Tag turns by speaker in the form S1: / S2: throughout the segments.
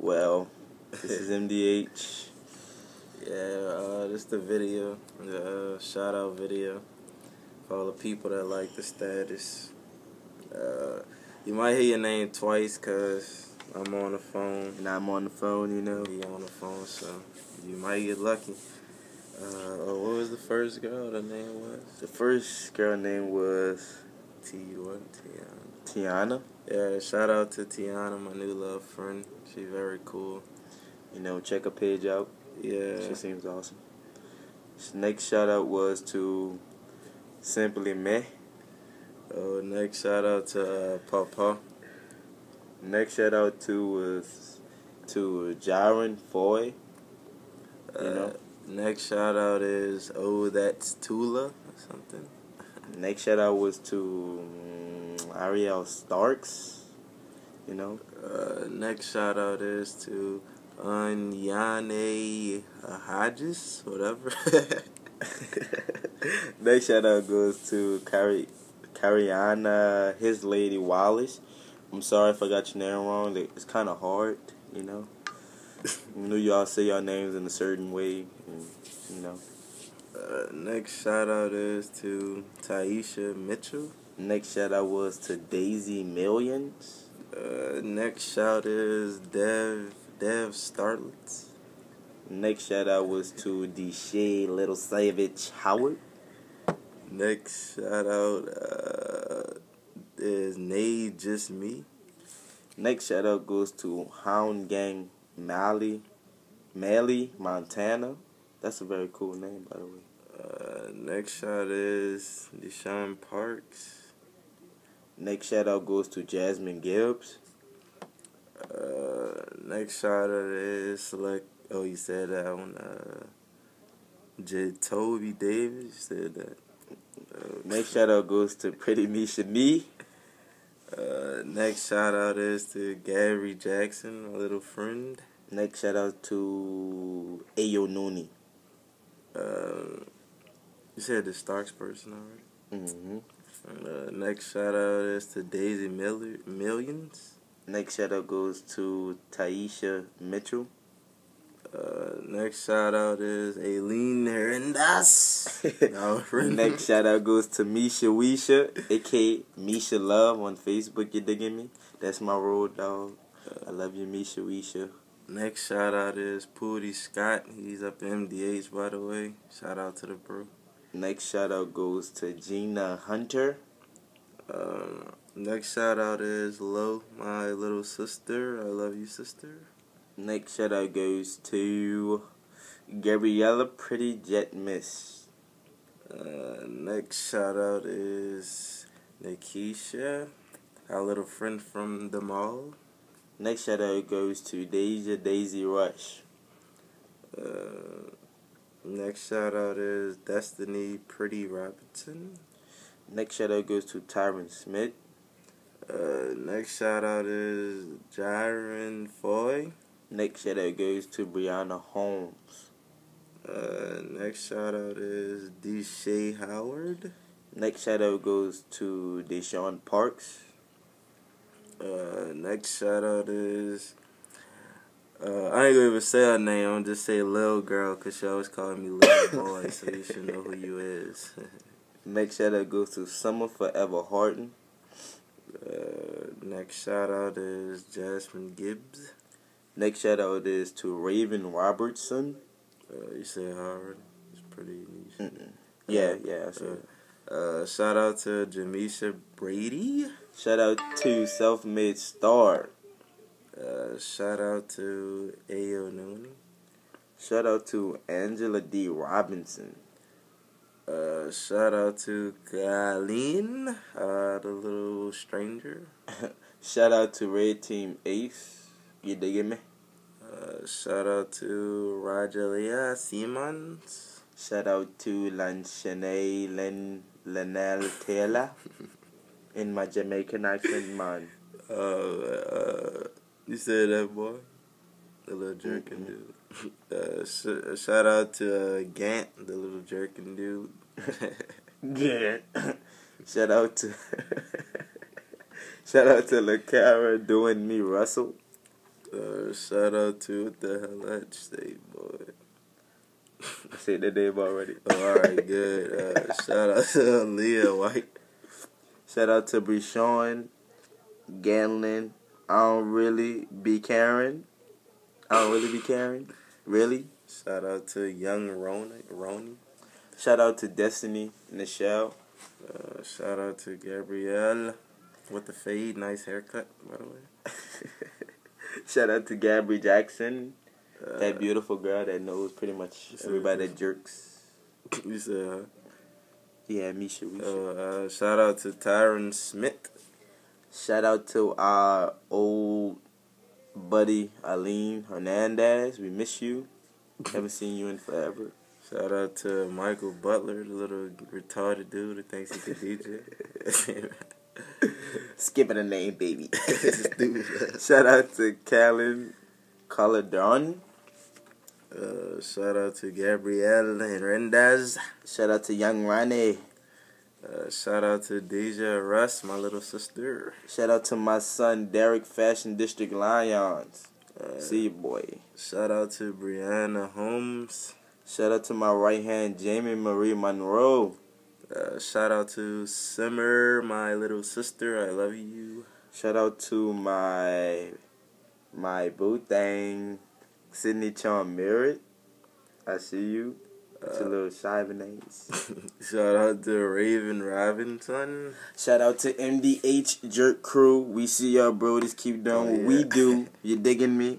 S1: Well, this is MDH.
S2: Yeah, this the video, the shout out video for all the people that like the status. You might hear your name twice cause I'm on the phone.
S1: And I'm on the phone, you know.
S2: Be on the phone, so you might get lucky. What was the first girl? The name was
S1: The first girl name was
S2: Tiana.
S1: Tiana.
S2: Yeah, shout out to Tiana, my new love friend. She very cool.
S1: You know, check her page out.
S2: Yeah.
S1: She seems awesome. Next shout out was to Simply Meh.
S2: Next shout out to Papa.
S1: Next shout out was to Jaren Foy. You know.
S2: Next shout out is that's Tula or something.
S1: Next shout out was to Ariel Starks. You know.
S2: Next shout out is to Anyane Hodges, whatever.
S1: Next shout out goes to Cariana, his lady Wallace. I'm sorry if I got your name wrong. It's kind of hard, you know. You know, y'all say your names in a certain way, and, you know.
S2: Next shout out is to Taisha Mitchell.
S1: Next shout out was to Daisy Millions.
S2: Next shout is Dev Starlets.
S1: Next shout out was to Deshae Little Savage Howard.
S2: Next shout out is Nay Just Me.
S1: Next shout out goes to Hound Gang Mally, Montana. That's a very cool name, by the way.
S2: Next shout is Deshaun Parks.
S1: Next shout out goes to Jasmine Gibbs.
S2: Next shout out is you said that one. Toby Davis, you said that.
S1: Next shout out goes to Pretty Misha Me.
S2: Next shout out is to Gary Jackson, my little friend.
S1: Next shout out to Ayo Nooney.
S2: You said the Starks person already.
S1: Mm-hmm.
S2: Next shout out is to Daisy Millions.
S1: Next shout out goes to Taisha Mitchell.
S2: Next shout out is Aileen Hernandez.
S1: Next shout out goes to Misha Weisha, aka Misha Love on Facebook. You digging me? That's my road dog. I love you, Misha Weisha.
S2: Next shout out is Pooty Scott. He's up in MDH, by the way. Shout out to the bro.
S1: Next shout out goes to Gina Hunter.
S2: Next shout out is Lo, my little sister. I love you, sister.
S1: Next shout out goes to Gabriella Pretty Jet Miss.
S2: Next shout out is Nikisha, our little friend from the mall.
S1: Next shout out goes to Deja Daisy Rush.
S2: Next shout out is Destiny Pretty Robinson.
S1: Next shout out goes to Tyron Smith.
S2: Next shout out is Jaren Foy.
S1: Next shout out goes to Brianna Holmes.
S2: Next shout out is Deshae Howard.
S1: Next shout out goes to Deshaun Parks.
S2: Next shout out is I ain't gonna even say her name. I'm just say Lil Girl because she always calling me Lil Boy, so you should know who you is.
S1: Next shout out goes to Summer Forever Horton.
S2: Next shout out is Jasmine Gibbs.
S1: Next shout out is to Raven Robertson.
S2: You said her already. It's pretty niche.
S1: Yeah, I said it.
S2: Shout out to Jamisha Brady.
S1: Shout out to Self-Made Star.
S2: Shout out to Ayo Nooney.
S1: Shout out to Angela D. Robinson.
S2: Shout out to Galeen, the little stranger.
S1: Shout out to Red Team Ace. You digging me?
S2: Shout out to Rajalia Simmons.
S1: Shout out to Lanchene Lenell Taylor. In my Jamaican accent, man.
S2: You said that, boy? The little jerking dude. Shout out to Gant, the little jerking dude.
S1: Gant. Shout out to LaCara doing me Russell.
S2: Shout out to what the hell I say, boy.
S1: I said the name already.
S2: Oh, alright, good. Shout out to Leah White.
S1: Shout out to Brishon, Ganlin. I don't really be caring. Really?
S2: Shout out to Young Roni.
S1: Shout out to Destiny, Nichelle.
S2: Shout out to Gabrielle with the fade. Nice haircut, by the way.
S1: Shout out to Gabby Jackson. That beautiful girl that knows pretty much everybody that jerks.
S2: You said,
S1: Yeah, Misha.
S2: shout out to Tyron Smith.
S1: Shout out to our old buddy Aline Hernandez. We miss you. Haven't seen you in forever.
S2: Shout out to Michael Butler, the little retarded dude that thinks he can DJ.
S1: Skipping a name, baby. Shout out to Callan Caladon.
S2: Shout out to Gabrielle Hernandez.
S1: Shout out to Young Ronnie.
S2: Shout out to Deja Russ, my little sister.
S1: Shout out to my son Derek, Fashion District Lions. See you, boy.
S2: Shout out to Brianna Holmes.
S1: Shout out to my right hand, Jamie Marie Monroe.
S2: Shout out to Simmer, my little sister. I love you.
S1: Shout out to my boo thing, Sydney Chon Merritt. I see you. It's a little Chivanaise.
S2: Shout out to Raven Robinson.
S1: Shout out to MDH Jerk Crew. We see y'all, bro. Just keep doing what we do. You digging me?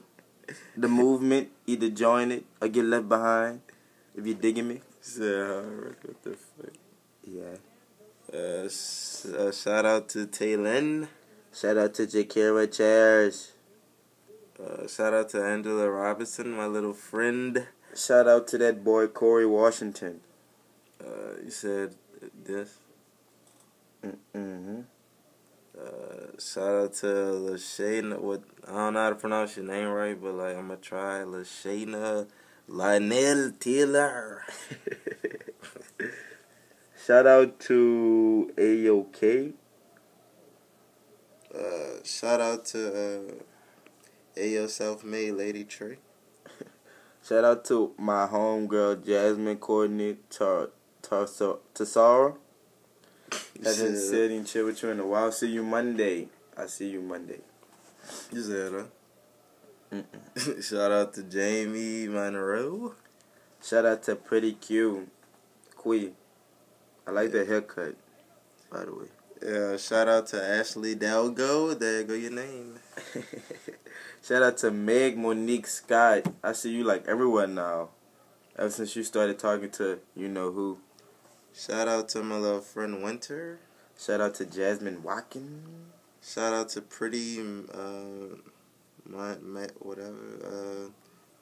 S1: The movement, either join it or get left behind. If you digging me.
S2: What the fuck?
S1: Yeah.
S2: Shout out to Taylin.
S1: Shout out to Jakira Chairs.
S2: Shout out to Angela Robinson, my little friend.
S1: Shout out to that boy Corey Washington.
S2: You said this.
S1: Mm-hmm.
S2: Shout out to Lashayna. What, I don't know how to pronounce your name right, but like I'm gonna try. Lashayna Lionel Taylor.
S1: Shout out to AOK.
S2: Shout out to Ayo Self-Made Lady Trey.
S1: Shout out to my homegirl Jasmine Courtney Tassara. Haven't said and chill with you in a while. See you Monday. I see you Monday.
S2: You said that. Shout out to Jamie Monroe.
S1: Shout out to Pretty Q. Quee. I like the haircut, by the way.
S2: Yeah, shout out to Ashley Delgo. There go your name.
S1: Shout out to Meg Monique Scott. I see you like everywhere now. Ever since you started talking to you know who.
S2: Shout out to my little friend Winter.
S1: Shout out to Jasmine Watkins.
S2: Shout out to Pretty,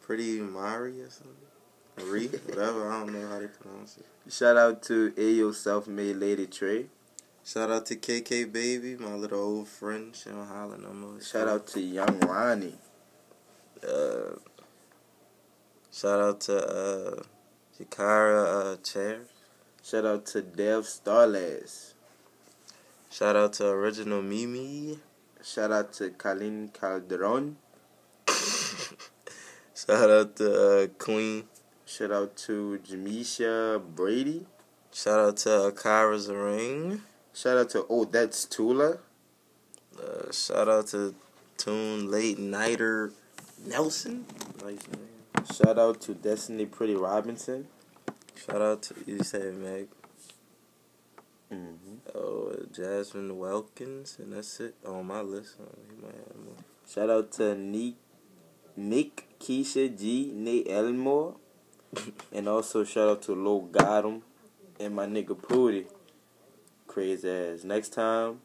S2: Pretty Mari or something. Marie, whatever, I don't know how they pronounce it.
S1: Shout out to Ayo Self-Made Lady Trey.
S2: Shout out to KK Baby, my little old friend. She don't holler no more.
S1: Shout out to Young Ronnie.
S2: Shout out to Jakara Chair.
S1: Shout out to Dev Starless.
S2: Shout out to Original Mimi.
S1: Shout out to Colleen Calderon.
S2: Shout out to Queen.
S1: Shout out to Jamisha Brady.
S2: Shout out to Akara Zarang.
S1: Shout out to that's Tula.
S2: Shout out to Toon Late Nighter Nelson. Nice name.
S1: Shout out to Destiny Pretty Robinson.
S2: Shout out to, you said Meg.
S1: Mm-hmm.
S2: Jasmine Wilkins, and that's it on my list. You might have more.
S1: Shout out to Nick Keisha G, Nate Elmore. And also shout out to Lil Gotham and my nigga Pooty. Crazy ass. Next time,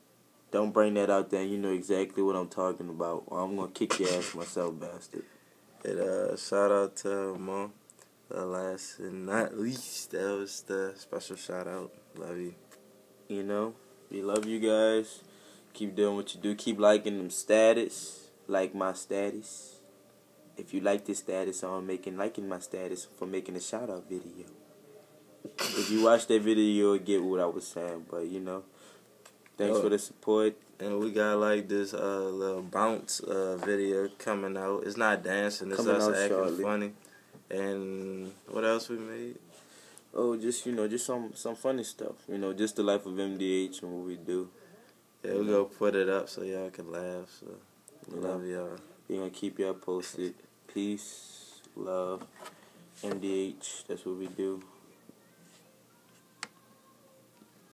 S1: don't bring that out there. You know exactly what I'm talking about. Or I'm gonna kick your ass myself, bastard.
S2: And shout out to Mom. Last and not least, that was the special shout out. Love you.
S1: You know, we love you guys. Keep doing what you do. Keep liking them status. Like my status. If you like this status, I'm liking my status for making a shout out video. If you watch that video, you'll get what I was saying. But you know, thanks for the support.
S2: And we got like this little bounce video coming out. It's not dancing, it's
S1: Coming
S2: us
S1: out
S2: acting
S1: shortly.
S2: funny. And what else we made?
S1: Oh, just just some funny stuff. Just the life of MDH and what we do.
S2: Yeah, we gonna put it up so y'all can laugh. So love y'all.
S1: We're gonna keep y'all posted. Peace, love, MDH. That's what we do.